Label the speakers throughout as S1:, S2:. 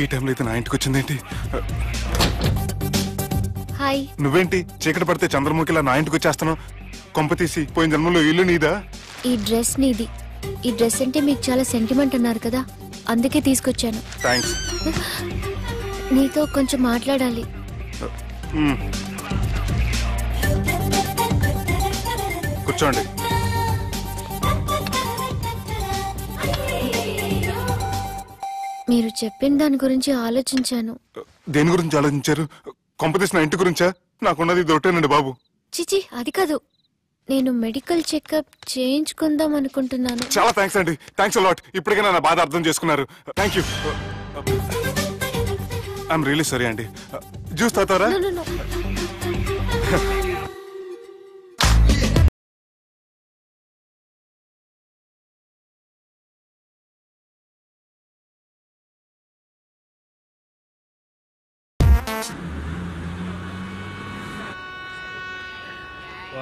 S1: ఈ టైంలో అయితే నా ఇంటికి వచ్చిందేంటి?
S2: హాయ్.
S1: నువ్వేంటి చీకటి పడితే చంద్రముఖిలా నా ఇంటికి వచ్చేస్తాను? కొంప తీసి పోయిన జన్మలో ఇల్లు నీదా?
S2: ఈ డ్రెస్ నీది. ఈ డ్రెస్ అంటే మీకు చాలా సెంటిమెంట్ అన్నారు కదా, అందుకే తీసుకొచ్చాను.
S1: థ్యాంక్స్.
S2: నీతో కొంచెం మాట్లాడాలి.
S1: కూర్చోండి.
S2: మీరు చెప్పిన దాని గురించి ఆలోచించాను.
S1: దేని గురించి ఆలోచించారు? కొంపతీసి నా ఇంటి గురించా? నాకున్నది దొట్టేనండి బాబు.
S2: చిచి, అది కాదు. నేను మెడికల్ చెకప్ చేయించుకుందాం అనుకుంటున్నాను.
S1: చాలా థ్యాంక్స్ అండి. Thanks a lot. ఇప్పటికైనా నా బాధ అర్థం చేసుకున్నారు. Thank you. I'm really sorry అండి. జ్యూస్ తాతారా?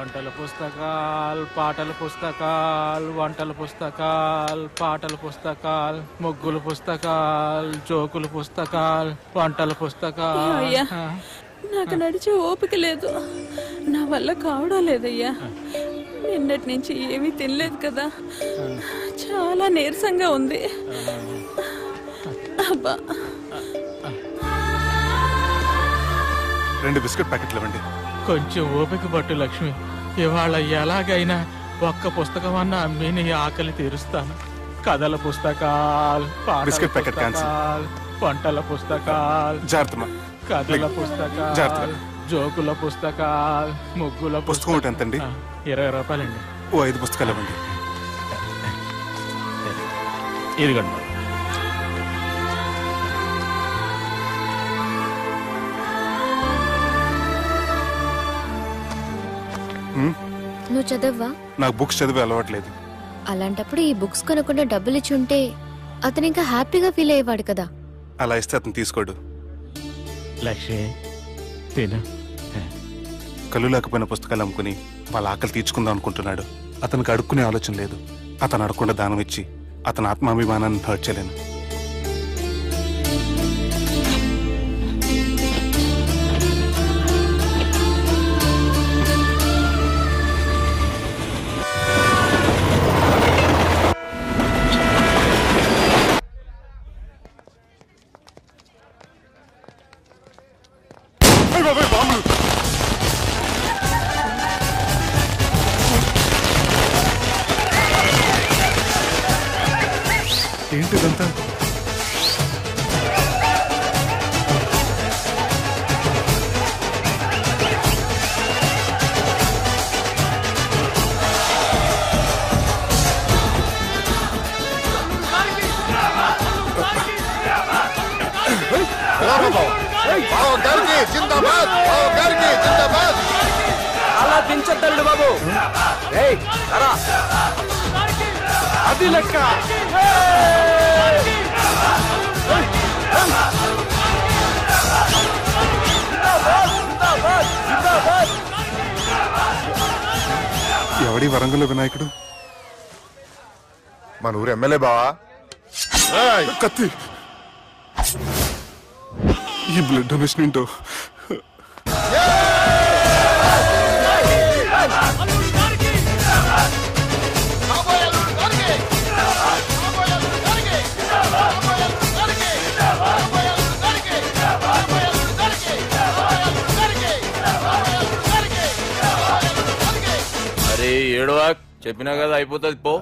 S3: వంటల పుస్తకాలు, పాటల పుస్తకాలు, వంటల పుస్తకాలు, పాటల పుస్తకాలు, ముగ్గుల పుస్తకాలు, జోకుల పుస్తకాలు, వంటల పుస్తకాలు.
S4: అయ్యా, నాకు నడిచే ఓపిక లేదు, నా వల్ల కావడం లేదయ్యా. నిన్నటి నుంచి ఏమీ తినలేదు కదా, చాలా నీరసంగా ఉంది. అబ్బా,
S1: 2 బిస్కెట్ ప్యాకెట్లు ఇవ్వండి.
S3: కొంచెం ఓపిక పట్టు లక్ష్మి. ఇవాళ ఎలాగైనా ఒక్క పుస్తకం అన్న అమ్మి నీ ఆకలి తీరుస్తాను. కథల పుస్తకాలు,
S1: బిస్కెట్ ప్యాకెట్
S3: పుస్తకాలు, వంటల పుస్తకాలు,
S1: జాగ్రత్త.
S3: కథల పుస్తకాలు, జోకుల పుస్తకాలు, ముగ్గుల
S1: పుస్తకం ఒకటి ఎంతండి?
S3: 20 రూపాయలండి.
S1: ఓ 5 పుస్తకాలు ఇవ్వండి.
S3: ఇదిగండి.
S2: నువ్వు చదవ్వా?
S1: నాకు బుక్స్ చదివే అలవాట్లేదు.
S2: అలాంటప్పుడు ఈ బుక్స్ కొనకుండా డబ్బులు ఇచ్చి ఉంటే అతను ఇంకా హ్యాపీగా ఫీల్ అయ్యేవాడు కదా.
S1: అలా ఇస్తే అతను తీసుకోడు.
S3: లక్ష్మి తిను.
S1: కళ్ళు లేకపోయిన పుస్తకాలు అమ్ముకుని వాళ్ళ ఆకలి తీర్చుకుందాం అనుకుంటున్నాడు. అతనికి అడుక్కునే ఆలోచన లేదు. అతను అడగకుండా దానం ఇచ్చి అతని ఆత్మాభిమానాన్ని హర్ట్ చేయలేను. ఏంటిదంతా?
S5: అలా దించద్దండి బాబు. అది లెక్క.
S1: ఎవడి వరంగల్ వినాయకుడు?
S6: మన ఊరు ఎమ్మెల్యే బావా.
S1: కత్తి. ఈ బ్లడ్ డొనేషన్ ఏంటో.
S7: అరే ఏడవా, చెప్పినా కదా అయిపోతుంది. పో.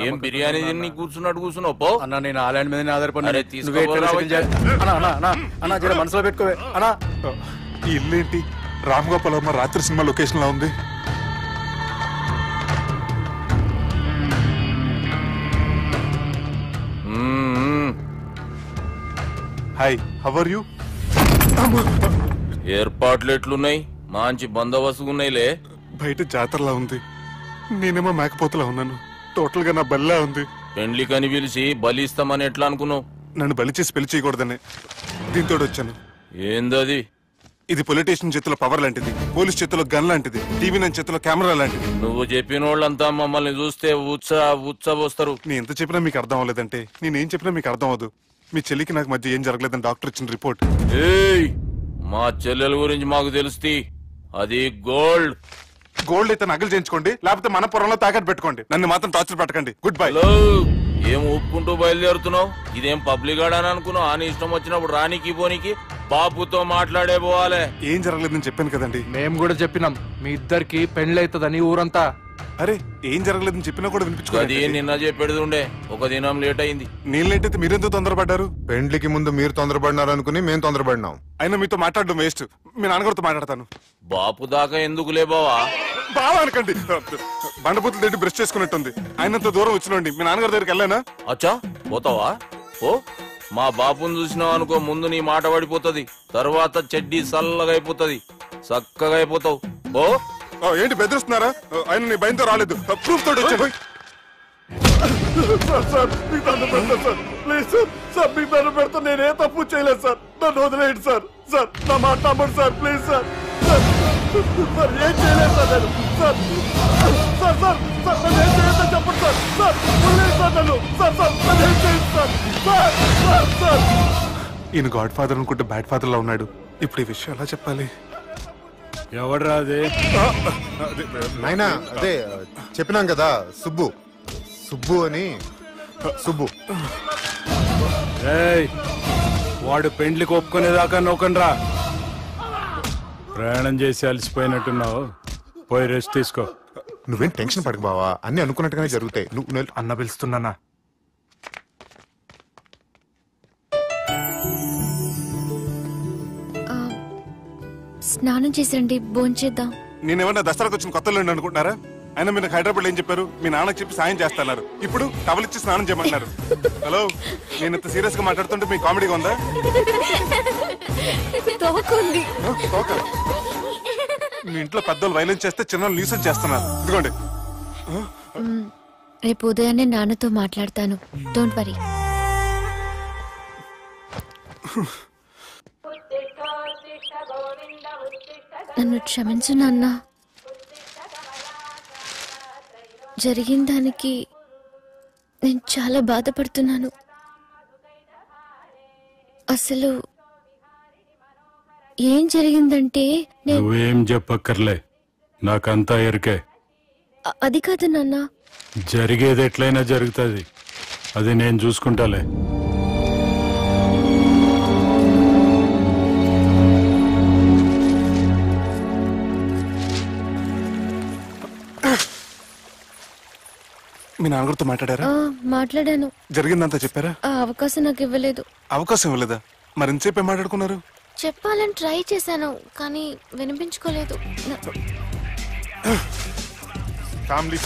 S7: ఏం బిర్యానీ తిని కూర్చున్నావు? పో
S5: అన్న, నేను ఆలాండ్ మీద ఆధారపడి మనసులో పెట్టుకోవే అన్నా.
S1: ఈ ఇల్లేంటి రామ్ గోపాల్ వర్మ రాత్రి సినిమా లొకేషన్ లా ఉంది. Hi, how are you?
S7: ఏర్పాట్లు ఎట్లున్నాయి? మంచి బందోబస్తు ఉన్నాయిలే.
S1: బయట జాతరలా ఉంది, నేనేమో మేకపోతలా ఉన్నాను. టోటల్ గా నా బలిలా ఉంది.
S7: పెండ్లి కని పిలిచి బలి ఇస్తామని ఎట్లా అనుకున్నావు?
S1: నన్ను బలి చేసి పెళ్లి చేయకూడదని దీంతో వచ్చాను.
S7: ఏందది?
S1: ఇది పొలిటీషియన్ చేతిలో పవర్ లాంటిది, పోలీస్ చేతిలో గన్ లాంటిది, టీవీ నైన్ చేతిలో కెమెరా లాంటిది.
S7: నువ్వు చెప్పిన వాళ్ళంతా మమ్మల్ని చూస్తే ఉచ్చ వస్తారు.
S1: నేను ఎంత చెప్పినా మీకు అర్థం అవ్వలేదంటే నేనేం చెప్పినా మీకు అర్థం అవ్వదు. మీ చెల్లికి నాకు మధ్య ఏం జరగలేదని డాక్టర్ ఇచ్చిన రిపోర్ట్.
S7: ఏయ్ మా చెల్లెల గురించి మాకు తెలుస్తుంది. అది గోల్డ్.
S1: గోల్డ్ అయితే నగలు చేయించుకోండి, లేకపోతే మన పొరంలో తాకట్టు పెట్టుకోండి. నన్ను మాత్రం టార్చర్ పెట్టకండి. Good bye.
S7: హలో, ఏం ఒప్పుకుంటూ బయలుదేరుతున్నావు? ఇదేం పబ్లిక్ గాడని అనుకున్నావు? అని ఇష్టం వచ్చినప్పుడు రానికి పోనీకి బాబుతో మాట్లాడే పోవాలి.
S1: ఏం జరగలేదని చెప్పాను కదండి.
S5: మేము కూడా చెప్పినాం మీ ఇద్దరికి పెండ్లైతుందని ఊరంతా.
S1: అరే ఏం జరగలేదని చెప్పినా కూడా
S7: అది
S1: వినిపించుకోండి.
S7: నిన్న చెప్పేడుండే, ఒక దినం లేట్ అయింది.
S1: నీళ్ళేంటైతే మీరెందుకు తొందరపడ్డారు?
S6: పెండ్లికి ముందు మీరు తొందరపడినారు అనుకుని మేము తొందరపడినాం.
S1: అయినా మీతో మాట్లాడడం వేస్ట్. మీ నాన్నగారితో మాట్లాడతాను.
S7: బాపు దాకా ఎందుకు లేబావా?
S1: బావా అనకండి. బండపూతులు తిండి బ్రష్ చేసుకున్నట్టుంది. ఆయనంత దూరం వచ్చినండి. మీ నాన్నగారి దగ్గరికి వెళ్ళానా?
S7: అచ్చా పోతావా? ఓ మా బాపుని చూసినావు అనుకో, ముందు నీ మాట పడిపోతుంది, తర్వాత చెడ్డీ చల్లగా అయిపోతుంది, చక్కగా అయిపోతావు. ఓ
S1: ఏంటి బెదిరిస్తున్నారా? ఆయన నీ భయంతో రాలేదు, ప్రూఫ్ తోటి వచ్చాను.
S5: సార్ మీకు దండం పెడతా సార్, ప్లీజ్ సార్. సార్ మీకు దండం పెడతా, నేనే తప్పు చేయలేదు సార్. నన్ను వదిలేయండి సార్. సార్ నా మాట నమ్మండి సార్, ప్లీజ్ సార్. సార్ ఏం చేయలేదు సార్ నేను. సార్ సార్ సార్ సార్ నన్ను ఏం చేయొద్దని చెప్పండి సార్. సార్ వదిలేయండి సార్ నన్ను. సార్ సార్ నన్ను ఏం చేయండి సార్. సార్ సార్ సార్
S1: ఈయన గాడ్ ఫాదర్ అనుకుంటే బ్యాడ్ ఫాదర్ లా ఉన్నాడు. ఇప్పుడు ఈ విషయం ఎలా చెప్పాలి?
S5: ఎవడరా అది?
S6: నాయనా అదే చెప్పినాం కదా, సుబ్బు. సుబ్బు అని. సుబ్బు
S5: వాడు పెండ్లికి ఒప్పుకునేదాకా నోకండ్రా. ప్రయాణం చేసి అలసిపోయినట్టున్నావు, పోయి రెస్ట్ తీసుకో.
S6: నువ్వేం టెన్షన్ పడకు బావా, అన్ని అనుకున్నట్టుగానే జరుగుతాయి. నువ్వు
S1: అన్న పిలుస్తున్నానా?
S2: స్నానం చేసండి, భోంచేద్దాం.
S1: నేనేమన్నా దసరాకు వచ్చిన కొత్తలో అనుకుంటున్నారా? అయినా మీరు నాకు హైదరాబాద్ ఏం చెప్పారు? మీ నాన్నకి చెప్పి సాయం చేస్తున్నారు. ఇప్పుడు టవల్ ఇచ్చి స్నానం చేయమంటున్నారు. హలో, నేను ఇంత సీరియస్ గా మాట్లాడుతుంటే మీకు కామెడీగా ఉందా?
S2: తోకుంది.
S1: తోక. మీ ఇంట్లో పెద్దోళ్ళు వైలెన్స్ చేస్తే చిన్న న్యూసెన్స్ చేస్తున్నారు. ఇదిగోండి.
S2: రేపు ఉదయాన్నే నాన్నతో మాట్లాడతాను. Don't worry. నన్ను క్షమించు నాన్న. జరిగిన దానికి నేను చాలా బాధపడుతున్నాను. అసలు ఏం జరిగిందంటే
S8: నువ్వేం చెప్పక్కర్లే, నాకంతా ఎరికే.
S2: అది కాదు నాన్న.
S8: జరిగేది ఎట్లయినా జరుగుతుంది, అది నేను చూసుకుంటాలే.
S1: మీ నాన్నగారితో మాట్లాడారా?
S2: మాట్లాడాను.
S1: జరిగిందంతా చెప్పారా?
S2: ఆ అవకాశం నాకు ఇవ్వలేదు.
S1: అవకాశం ఇవ్వలేదా? మరి ఎంతసేపు ఏం మాట్లాడుకున్నారు?
S2: చెప్పాలని ట్రై చేశాను, కానీ వినిపించుకోలేదు.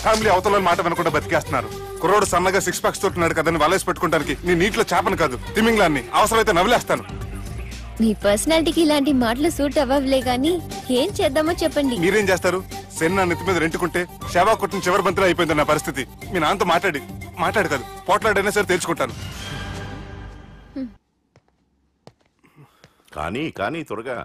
S1: ఫ్యామిలీ అవతల మాట వినకుండా బతికేస్తున్నారు. కుర్రోడు సన్నగా 6 ప్యాక్స్ తోటున్నాడు కదని వలేసి పెట్టుకుంటానికి నీ నీటిలో చేపను కాదు, తిమింగ్లాన్ని అవసరమైతే నవ్వులేస్తాను.
S2: మీ పర్సనాలిటీకి ఇలాంటి మాటలు సూట్ అవ్వలే గానీ ఏం చేద్దామో చెప్పండి.
S1: మీరేం చేస్తారు? సెన్న నెత్తి మీద రెంటుకుంటే శవా కొట్టిన చివరి బంతిలో అయిపోయింది నా పరిస్థితి. మీ నాన్నతో మాట్లాడి కాదు, పోట్లాడైనా సరే తెలుసుకుంటాను.
S9: కానీ త్వరగా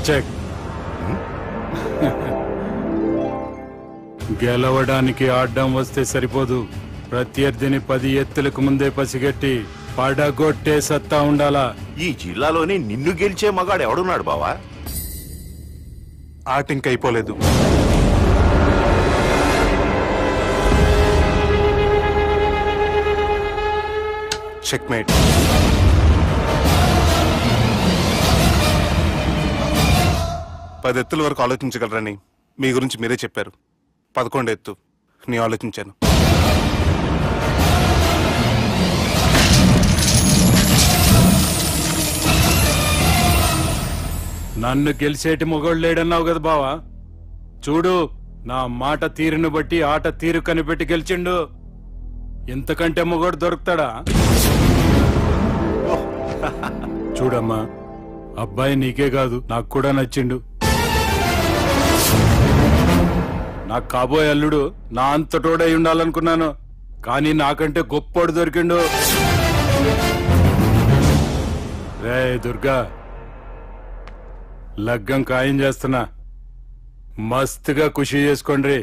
S8: చెక్. గెలవడానికి ఆడడం వస్తే సరిపోదు, ప్రత్యర్థిని 10 ఎత్తులకు ముందే పసిగట్టి పడగొట్టే సత్తా ఉండాలా.
S9: ఈ జిల్లాలోనే నిన్ను గెలిచే మగాడు ఎవడున్నాడు బావా?
S1: ఆట ఇంకా అయిపోలేదు. చెక్మేట్. పది ఎత్తుల వరకు ఆలోచించగలరని మీ గురించి మీరే చెప్పారు. 11 ఎత్తు నేను ఆలోచించాను.
S8: నన్ను గెలిచేటి మొగోడు లేడన్నావు కదా బావా. చూడు, నా మాట తీరును బట్టి ఆట తీరు కనిపెట్టి గెలిచిండు. ఇంతకంటే మొగోడు దొరుకుతాడా? చూడమ్మా, అబ్బాయి నీకే కాదు నాకు కూడా నచ్చిండు. నాకు కాబోయే అల్లుడు నా అంతటోడై ఉండాలనుకున్నాను, కానీ నాకంటే గొప్పోడు దొరికిండు. రే దుర్గా, లగ్గం ఖాయం చేస్తున్నా, మస్తుగా ఖుషి చేసుకోండి.